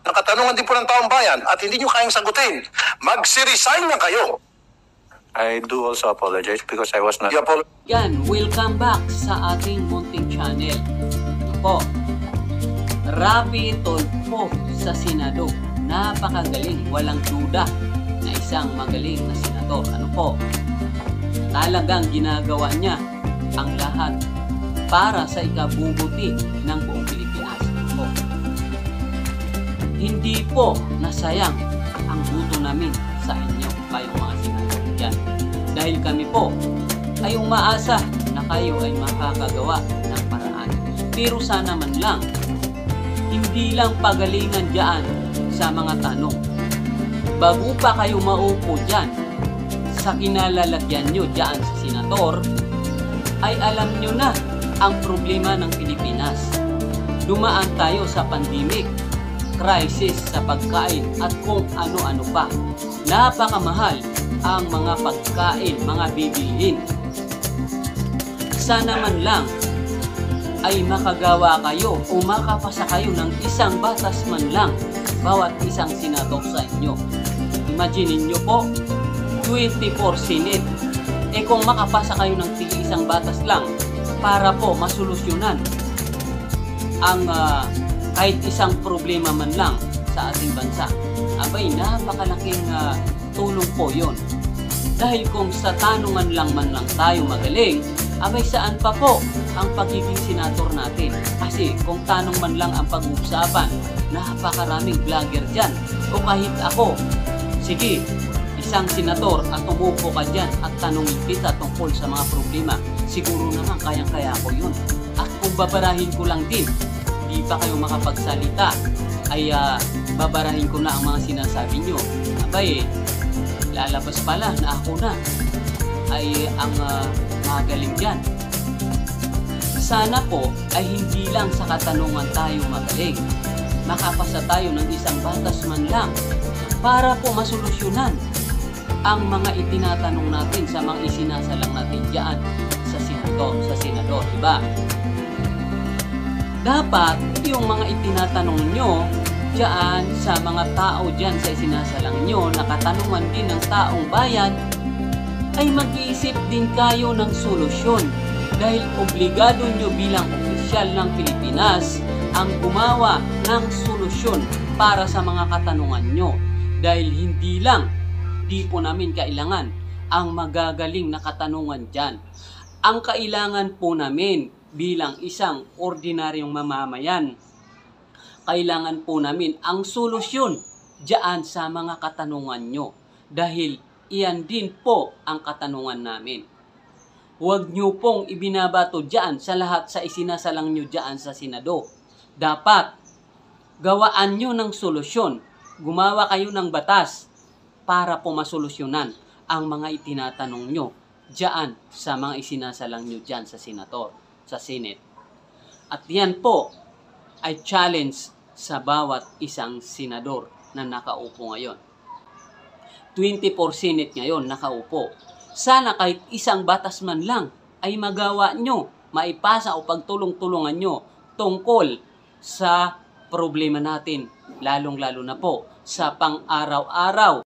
ng katanungan din po ng taong bayan at hindi nyo kayang sagutin, magsiresign na kayo. I do also apologize because I was not... Yan, welcome back sa ating munting channel. Po, Rapi Tulfo sa Senado. Napakagaling, walang duda na isang magaling na senador. Ano po? Talagang ginagawa niya ang lahat para sa ikabubuti ng buong Pilipinas. Po. Hindi po nasayang ang buto namin sa inyo, kayong mga senador dyan. Dahil kami po ay umaasa na kayo ay makakagawa ng paraan. Pero sana man lang, hindi lang pagalingan dyan sa mga tanong. Bago pa kayo maupo dyan sa kinalalagyan nyo dyan sa senador, ay alam nyo na ang problema ng Pilipinas. Dumaan tayo sa pandemic, crisis sa pagkain at kung ano-ano pa. Napakamahal ang mga pagkain, mga bibilhin. Sana man lang ay makagawa kayo o makapasa kayo ng isang batas man lang bawat isang senador sa inyo. Imagine niyo po, 24 Senate. Kung makapasa kayo ng isang batas lang para po masolusyonan ang kahit isang problema man lang sa ating bansa, abay napakalaking tulong po yon. Dahil kung sa tanungan lang man lang tayo magaling, abay saan pa po ang pagiging senador natin? Kasi kung tanong man lang ang pag-uusapan, napakaraming vlogger dyan. O kahit ako, sige, isang senador at umupo ka dyan at tanongin kita tungkol sa mga problema, siguro naman kayang-kaya ko yun. At kung babarahin ko lang din, di pa kayo makapagsalita, ay babarahin ko na ang mga sinasabi nyo. Abay, lalabas pala na ako na ay ang magaling dyan. Sana po ay hindi lang sa katanungan tayo magaling. Makapasa tayo ng isang batas man lang para po masolusyonan ang mga itinatanong natin sa mga isinasalang natin dyan sa senador, diba? Dapat yung mga itinatanong nyo dyan sa mga tao dyan sa isinasalang nyo na katanungan din ng taong bayan, ay mag-iisip din kayo ng solusyon dahil obligado nyo bilang opisyal ng Pilipinas ang gumawa ng solusyon para sa mga katanungan nyo. Dahil hindi lang, di po namin kailangan ang magagaling na katanungan dyan. Ang kailangan po namin bilang isang ordinaryong mamamayan, kailangan po namin ang solusyon dyan sa mga katanungan nyo. Dahil iyan din po ang katanungan namin. Huwag nyo pong ibinabato dyan sa lahat sa isinasalang nyo dyan sa Senado. Dapat gawaan nyo ng solusyon. Gumawa kayo ng batas para po masolusyonan ang mga itinatanong nyo dyan sa mga isinasalang nyo dyan sa sa Senate. At yan po ay challenge sa bawat isang senador na nakaupo ngayon. 24 Senate ngayon nakaupo. Sana kahit isang batas man lang ay magawa nyo, maipasa o pagtulong-tulungan nyo tungkol sa problema natin, lalong-lalo na po sa pang-araw-araw